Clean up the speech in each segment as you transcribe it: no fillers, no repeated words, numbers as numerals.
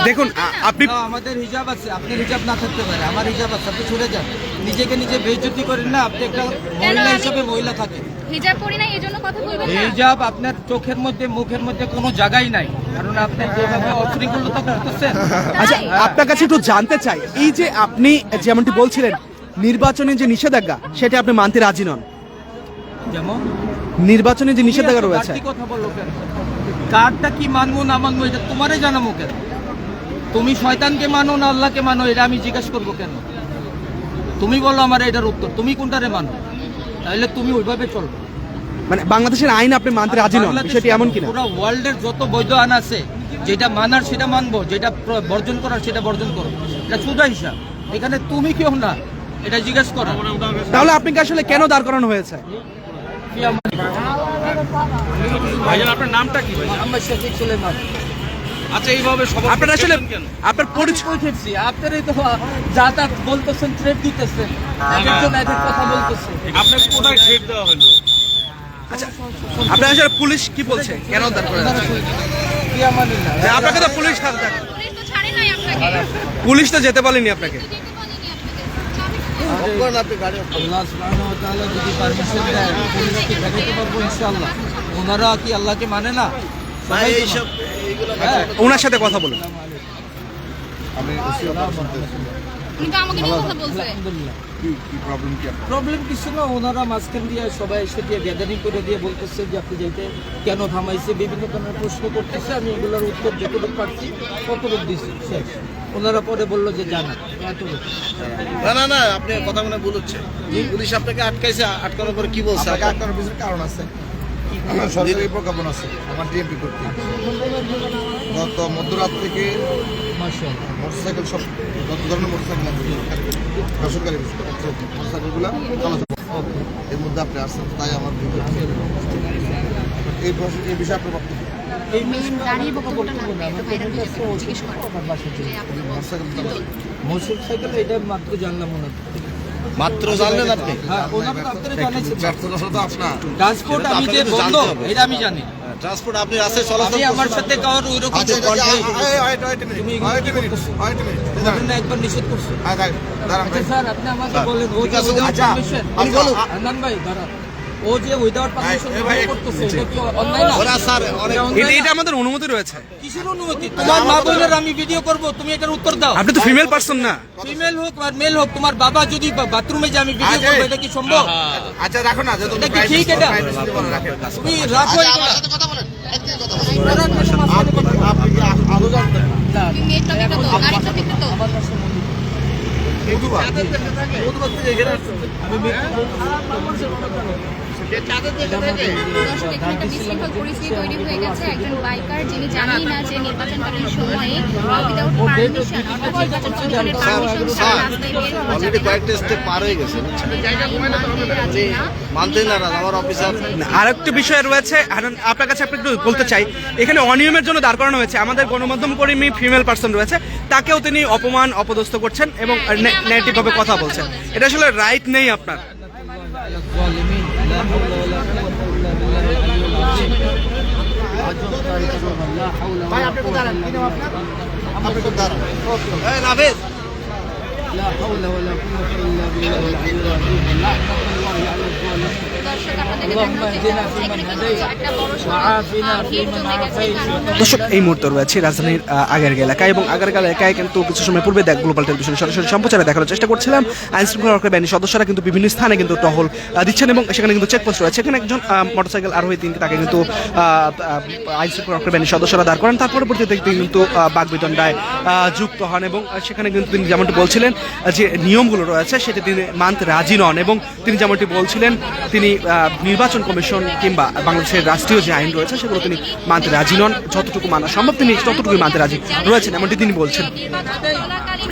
দেখুন আপনি আমাদের হিজাব আছে, আপনার হিজাব না থাকতে পারে, আমার হিজাব আছে, আপনি ছুড়ে যান, নিজেকে নিজে বেইজ্জতি করেন না। আপনি একটা মহিলা হিসেবে মহিলা থাকেন, হিজাব পরি না এজন্য কথা বলবেন না। হিজাব আপনার চোখের মধ্যে মুখের মধ্যে কোনো জায়গাই নাই, কারণ আপনি যেভাবে অশৃঙ্খলতা করতেছেন। আচ্ছা আপনার কাছে একটু জানতে চাই, এই যে আপনি যেমনটি বলছিলেন নির্বাচনে যে নিষেধাজ্ঞা সেটা আপনি মানতে রাজি নন, যেমন নির্বাচনে যে নিষেধাজ্ঞা রয়েছে, কথা বললো কেন? কারটা কি মানবো না মানবো এটা তোমারে জানাবো কেন? তুমি শয়তানকে মানো না আল্লাহকে মানো এটা আমি জিজ্ঞাসা করবো কেন? তুমি বলো আমার এটার উত্তর, তুমি কোনটারে মানো, তাহলে তুমি ওইভাবে চলবে। মানে বাংলাদেশের আইন আপনি মানতে রাজি নন, বিষয়টি এমন কিনা? পুরো ওয়ার্ল্ডের যত বৈধ আইন আছে, যেটা মানার সেটা মানবো, যেটা বর্জন করার সেটা বর্জন করো, এটা সোজা হিসাব। এখানে তুমি কেউ না, এটা জিজ্ঞাসা করা। তাহলে আপনাকে আসলে কেন দাঁড় করানো হয়েছে? ভাইজান আপনার নামটা কি? আমার শফিক সুলেমান। আচ্ছা এইভাবে সবাই আপনার আসলে আপনার পরিচয় খেপছি, আপনারই তো যাতায়াত বলতেছেন, থ্রেট দিতেছেন, একজন এক এক কথা বলতেছে। আপনার কোথায় থ্রেট দেওয়া হলো? আচ্ছা আপনার আসলে পুলিশ কি বলছে, কেন দাঁড় করানো হয়েছে? কি আমানিল্লাহ, আপনাকে তো পুলিশ পুলিশ তো ছাড়ে নাই আপনাকে, পুলিশ তো যেতে বলেনি আপনাকে। আল্লাহ সুবহানাহু ওয়া তাআলা যদি পারমিশন দেয় পুলিশকে দেখাতে পারবো ইনশাআল্লাহ। ওনারা কি আল্লাহকে মানে না? সবাই এইসব ওনার সাথে কথা বলুন। কিন্তু আমাকে নিয়ে কথা বলছে। প্রবলেম কিছু না, ওনারা মাঝখান দিয়ে সবাই এসে দিয়ে গ্যাদারিং করে দিয়ে বলতেছে যে আপনি যাইতে কেন থামাইছে, বিভিন্ন ধরনের প্রশ্ন করতেছে। আমি এগুলোর উত্তর যতটুকু পারছি ততটুকু দিচ্ছি, শেষ। ওনারা পরে বললো যে জানা না না আপনি কথা মনে ভুল হচ্ছে। পুলিশ আপনাকে আটকাইছে, আটকানোর পরে কি বলছে? আটকানোর পিছনে কারণ আছে, সরকারি প্রজ্ঞাপন আছে আমার ডিএমপি করতে। গত মধ্যরাত থেকে মোটরসাইকেল সব যত ধরনের মোটরসাইকেল বেসরকারি মোটরসাইকেলগুলো চলাচল, এর মধ্যে আপনি আসছেন, তাই আমার এই বিষয়ে আপনার বক্তব্য। মোটরসাইকেল এটা মাত্র জানলাম ওনার, মাত্র জানলেন আপনি? হ্যাঁ ওনারা তো আপনারা জানাইছে। আপনার ট্রান্সপোর্ট আমি যে বন্ধ এটা আমি জানি, ট্রান্সপোর্ট আপনি আছে চলাচল আমি আমার সাথে কারোর ওই রকম একবার নিষেধ করছো। আচ্ছা স্যার আপনি আমাকে বলেন, ও যে উইদাউট পারমিশন, আনন্দ ভাই দাঁড়ান, ও যে উইদাউট পারমিশন করতেছে এটা কি অন্যায় না? ওরা স্যার এটা আমাদের অনুমতি রয়েছে। কিসের অনুমতি? তোমার মা বোনের আমি ভিডিও করব, তুমি এটার উত্তর দাও। আপনি তো ফিমেল পারসন না, ফিমেল হোক আর মেল হোক, তোমার বাবা যদি বাথরুমে যে আমি ভিডিও করব এটা কি সম্ভব? আচ্ছা রাখো না, এটা কি ঠিক? এটা তুমি রাখো, আমার সাথে কথা বলেন, আপনি কি আরো জানতেন? না তুমি মেয়ে টপিকটা তো গাড়ি টপিকটা তো আমার কাছে দর্শক এখানে একটা বিশৃঙ্খল পরিস্থিতি তৈরি হয়ে গেছে। একজন বাইকার যিনি জানেই না যে নির্বাচনকালীন সময়ে উইদাউট পারমিশন অর্থাৎ নির্বাচন কমিশনের পারমিশন ছাড়া রাস্তায় বের হওয়া যাবে না। কয়েকটা স্টেপ পার হয়ে গেছে, মানতে না আমার অফিসার। আরেকটা বিষয় রয়েছে আপনার কাছে আপনি একটু বলতে চাই, এখানে অনিয়মের জন্য দাঁড় করানো হয়েছে। আমাদের গণমাধ্যম কর্মী ফিমেল পার্সন রয়েছে, তাকেও তিনি অপমান অপদস্থ করছেন এবং নেগেটিভ ভাবে কথা বলছেন। এটা আসলে রাইট নেই আপনার। দর্শক এই মুহূর্তে রয়েছে রাজধানীর আগারগাঁও এলাকায়, এবং আগারগাঁও এলাকায় কিন্তু কিছু সময় পূর্বে গ্লোবাল টেলিভিশন সরাসরি সম্প্রচারে দেখানোর চেষ্টা করছিলাম। আইন শৃঙ্খলা রক্ষা বাহিনীর সদস্যরা কিন্তু বিভিন্ন স্থানে কিন্তু টহল দিচ্ছেন এবং সেখানে কিন্তু চেকপোস্ট রয়েছে। এখানে একজন মোটরসাইকেল আরোহী তাকে কিন্তু আইন শৃঙ্খলা রক্ষা বাহিনীর সদস্যরা দাঁড় করেন। তার পরবর্তীতে তিনি কিন্তু বাগবিতণ্ডায় যুক্ত হন এবং সেখানে কিন্তু তিনি যেমনটি বলছিলেন যে নিয়মগুলো রয়েছে সেটা তিনি মানতে রাজি নন, এবং তিনি যেমনটি বলছিলেন তিনি নির্বাচন কমিশন কিংবা বাংলাদেশের রাষ্ট্রীয় যে আইন রয়েছে সেগুলো তিনি মানতে রাজি নন। যতটুকু মানা সম্ভব তিনি ততটুকুই মানতে রাজি রয়েছেন এমনটি তিনি বলছেন,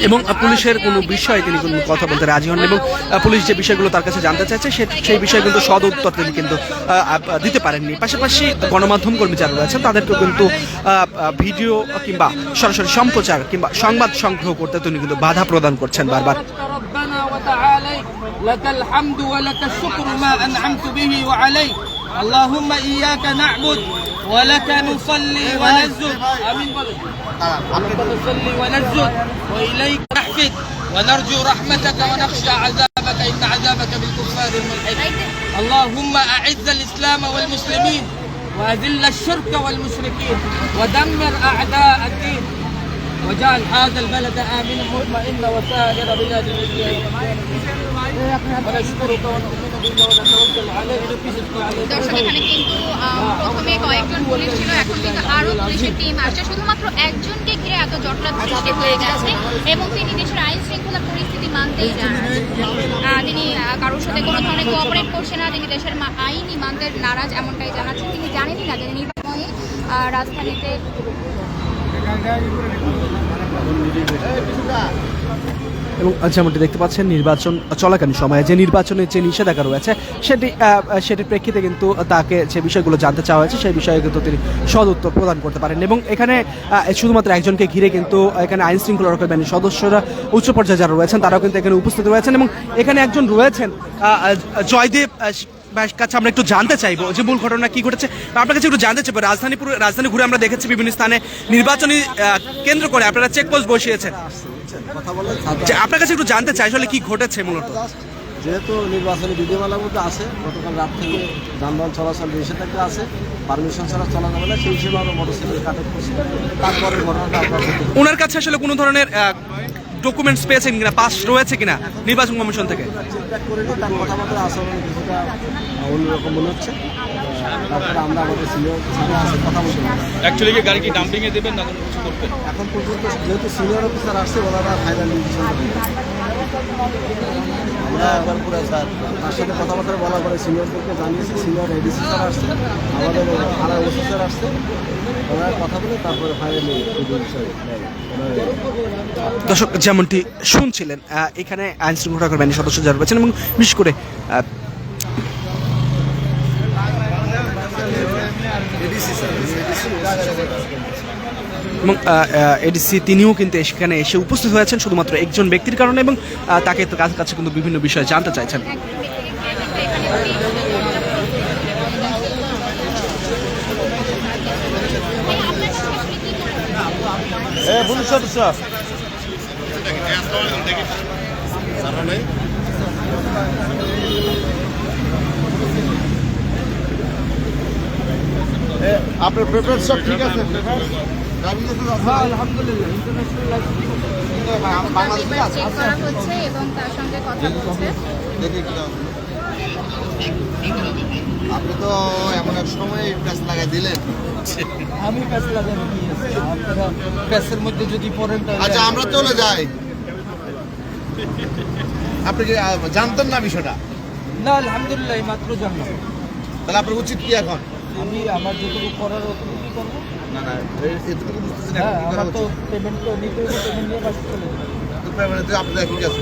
এবং পুলিশের কোনো বিষয়ে তিনি কোনো কথা বলতে রাজি হন, এবং পুলিশ যে বিষয়গুলো তার কাছে জানতে চাইছে সেই বিষয়ে কিন্তু সদ উত্তর তিনি কিন্তু দিতে পারেননি। পাশাপাশি গণমাধ্যম কর্মী যারা রয়েছেন তাদেরকেও কিন্তু ভিডিও কিংবা সরাসরি সম্প্রচার কিংবা সংবাদ সংগ্রহ করতে তিনি কিন্তু বাধা প্রদান করছেন বারবার। اللهم إياك نعبد ولك نصلي ونسجد آمين। ونصلي ونسجد وإليك نحفد ونرجو رحمتك ونخشى عذابك إن عذابك بالكفار الملحدين. اللهم أعز الإسلام والمسلمين وأذل الشرك والمشركين ودمر أعداء الدين وجعل هذا البلد آمنا مطمئنا وسائر بلاد المسلمين. ونشكرك ونؤمن بك ونتوكل عليك. দর্শক এখানে কিন্তু প্রথমে কয়েকজন পুলিশ ছিল, এখন কিন্তু আরো পুলিশের টিম আসছে। শুধুমাত্র একজনকে ঘিরে এত জটলা সৃষ্টি হয়ে গেছে এবং তিনি দেশের আইন শৃঙ্খলা পরিস্থিতি মানতেই চান না। তিনি কারোর সাথে কোনো ধরনের কোঅপারেট করছে না, তিনি দেশের আইনই মানতে নারাজ এমনটাই জানাচ্ছেন। তিনি জানেনই না যে নির্বাচনে রাজধানীতে এবং যেমনটি দেখতে পাচ্ছেন নির্বাচন চলাকালীন সময়ে যে নির্বাচনের যে নিষেধাজ্ঞা রয়েছে সেটির প্রেক্ষিতে কিন্তু তাকে যে বিষয়গুলো জানতে চাওয়া হয়েছে সেই বিষয়ে কিন্তু তিনি সদ উত্তর প্রদান করতে পারেন। এবং এখানে শুধুমাত্র একজনকে ঘিরে কিন্তু এখানে আইন শৃঙ্খলা রক্ষা বাহিনীর সদস্যরা উচ্চ পর্যায়ে যারা রয়েছেন তারাও কিন্তু এখানে উপস্থিত রয়েছেন এবং এখানে একজন রয়েছেন জয়দেব কাছে আমরা একটু জানতে চাইবো যে মূল ঘটনা কি ঘটেছে। আপনার কাছে একটু জানতে চাইবো, রাজধানী ঘুরে আমরা দেখেছি বিভিন্ন স্থানে নির্বাচনী কেন্দ্র করে আপনারা চেকপোস্ট বসিয়েছেন, আপনার কাছে একটু জানতে চাই আসলে কি ঘটেছে মূলত। যেহেতু নির্বাচনী বিধিমালার মধ্যে আছে, গতকাল রাত থেকে যানবাহন চলাচল নিষেধাজ্ঞা আছে, পারমিশন ছাড়া চলা যাবে না, সেই হিসেবে আমরা মোটরসাইকেল আটক করছি। তারপরে ঘটনাটা আপনার ওনার কাছে আসলে কোনো ধরনের ডকুমেন্টস পেয়েছেন কিনা, পাস রয়েছে কিনা নির্বাচন কমিশন থেকে? চেক করে নিই, তার কথাবার্তা আচরণ কিছুটা অন্যরকম মনে হচ্ছে। তারপরে আমরা আমাদের সিনিয়র আছে কথা বলতে অ্যাকচুয়ালি কি গাড়ি কি ডাম্পিংয়ে দেবেন না কোনো কিছু করবেন? এখন পর্যন্ত যেহেতু সিনিয়র অফিসার আসছে ওনারা ফাইনাল ডিসিশন আমরা একবার পুরো স্যার তার সাথে কথাবার্তা বলা পরে সিনিয়রদেরকে জানিয়েছি, সিনিয়র এডিসি স্যার আসছে, আমাদের থানা ওসি স্যার আসছে, ওনারা কথা বলে তারপরে ফাইনালি দর্শক যেমনটি শুনছিলেন এখানে আইন শৃঙ্খলা রক্ষা বাহিনীর সদস্য যারা রয়েছেন এবং বিশেষ করে এবং এডিসি তিনিও কিন্তু সেখানে এসে উপস্থিত হয়েছেন শুধুমাত্র একজন ব্যক্তির কারণে এবং তাকে কাছে কিন্তু বিভিন্ন বিষয়ে জানতে চাইছেন। আপনার পেপার সব ঠিক আছে? আলহামদুলিল্লাহ ইন্টারন্যাশনাল বাংলাদেশে আছে। চেক করা হচ্ছে এবং তার সঙ্গে কথা বলছে। দেখি আপনি তো এমন এক সময় প্যাস লাগাই দিলেন। আমি প্যাস লাগানো নিয়েছি, আপনারা প্যাসের মধ্যে যদি পড়েন আচ্ছা আমরা চলে যাই। আপনি কি জানতেন না বিষয়টা? না আলহামদুলিল্লাহ মাত্র জানলাম। তাহলে আপনার উচিত কি এখন? আমি আমার যেটুকু করার অতটুকু করবো। না না এতটুকু বুঝতেছি না হ্যাঁ কি করা আমার তো উচিত। পেমেন্ট তো নিতে হবে, পেমেন্ট নিয়ে বাসে চলে যাবো। আপনার ঠিক আছে,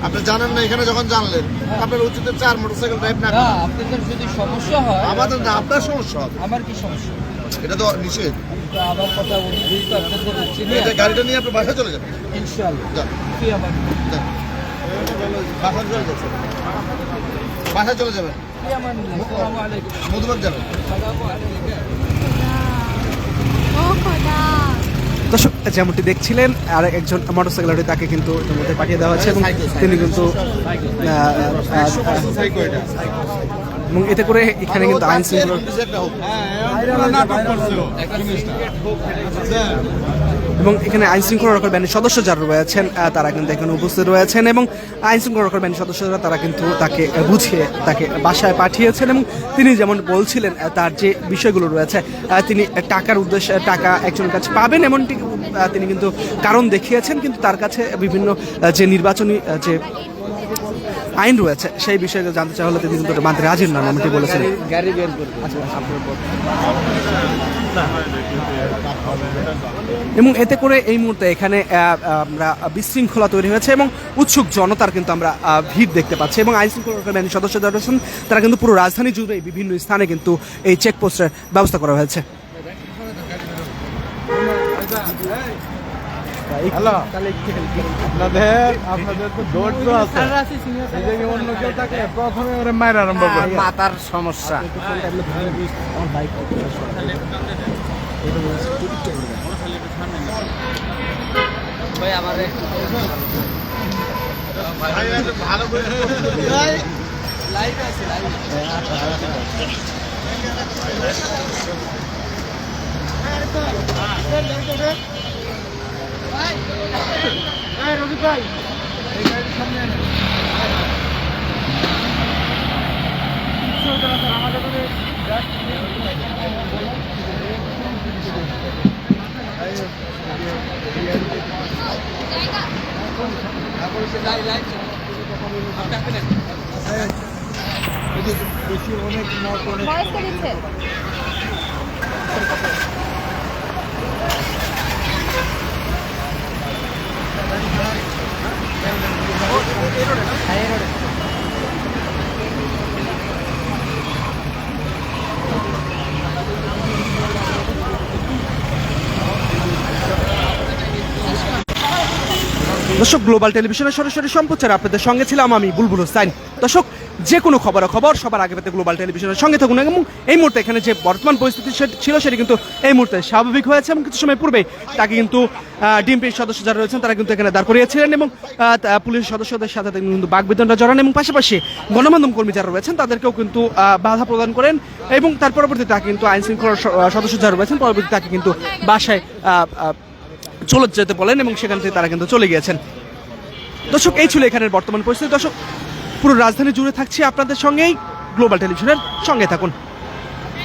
আপনি জানেন না এখানে যখন জানলেন আপনার উচিত 4 মোটরসাইকেল ড্রাইভ না না করা। আপনাদের যদি সমস্যা হয় আমাদের না, আপনার সমস্যা হবে, আমার কি সমস্যা? এটা তো নিষেধ। তো আমার কথা অনুযায়ী তো আপনাদের চিনি এটা গাড়িটা নিয়ে আপনি বাসায় চলে যাবেন। ইনশাআল্লাহ যান, কি আমার যান। বাসায় চলে যাচ্ছেন, বাসায় চলে যাবেন, কি আমার আসসালামু আলাইকুম। মধুবাগ যাবেন। আসসালামু আলাইকুম। ও খোদা, দর্শক যেমনটি দেখছিলেন আর একজন মোটরসাইকেল তাকে কিন্তু ইতিমধ্যে পাঠিয়ে দেওয়া হয়েছে এবং তিনি কিন্তু এবং এতে করে এখানে কিন্তু আইন শৃঙ্খলা এবং এখানে আইন শৃঙ্খলা রক্ষা বাহিনীর সদস্য যারা রয়েছেন তারা কিন্তু এখানে উপস্থিত রয়েছেন এবং আইন শৃঙ্খলা রক্ষা বাহিনীর সদস্যরা তারা কিন্তু তাকে বুঝিয়ে তাকে বাসায় পাঠিয়েছেন এবং তিনি যেমন বলছিলেন তার যে বিষয়গুলো রয়েছে তিনি টাকার উদ্দেশ্যে টাকা একজনের কাছে পাবেন এমনটি তিনি কিন্তু কারণ দেখিয়েছেন, কিন্তু তার কাছে বিভিন্ন যে নির্বাচনী যে আইন রয়েছে সেই বিষয়ে জানতে চাওয়া হলে তিনি কিন্তু মানতে রাজি নন এমনটি বলেছেন। গাড়ি বের করুন। এবং এতে করে এই মুহূর্তে এখানে আমরা বিশৃঙ্খলা তৈরি হয়েছে এবং উৎসুক জনতার কিন্তু আমরা ভিড় দেখতে পাচ্ছি এবং আইন শৃঙ্খলা রক্ষা বাহিনীর সদস্য যারা রয়েছেন তারা কিন্তু পুরো রাজধানী জুড়ে বিভিন্ন স্থানে কিন্তু এই চেকপোস্টের ব্যবস্থা করা হয়েছে। আপনাদের তো ধৈর্য আছে, অন্য কেউ থাকলে প্রথমে ওরা মায়ের আরম্ভ করে মাথার সমস্যা। আমার বাইক বয়স্ক দিচ্ছে দর্শক, গ্লোবাল টেলিভিশনের সরাসরি সম্প্রচার আপনাদের সঙ্গে ছিলাম আমি বুলবুল হোসেন। দর্শক, যে কোনো খবর সবার আগে পেতে গ্লোবাল টেলিভিশনের সঙ্গে থাকুন এবং এই মুহূর্তে এখানে যে বর্তমান পরিস্থিতি ছিল সেটি কিন্তু এই মুহূর্তে স্বাভাবিক হয়েছে এবং কিছু সময় পূর্বে তাকে কিন্তু ডিএমপির সদস্য যারা রয়েছেন তারা কিন্তু এখানে দাঁড় করিয়েছিলেন এবং পুলিশ সদস্যদের সাথে তিনি কিন্তু বাকবিতণ্ডা জড়ান এবং পাশাপাশি গণমাধ্যম কর্মী যারা রয়েছেন তাদেরকেও কিন্তু বাধা প্রদান করেন এবং তার পরবর্তীতে তাকে কিন্তু আইন শৃঙ্খলার সদস্য যারা রয়েছেন পরবর্তীতে তাকে কিন্তু বাসায় চলে যেতে বলেন এবং সেখান থেকে তারা কিন্তু চলে গিয়েছেন। দর্শক, এই ছিল এখানের বর্তমান পরিস্থিতি। দর্শক, পুরো রাজধানী জুড়ে থাকছি আপনাদের সঙ্গেই, গ্লোবাল টেলিভিশনের সঙ্গে থাকুন।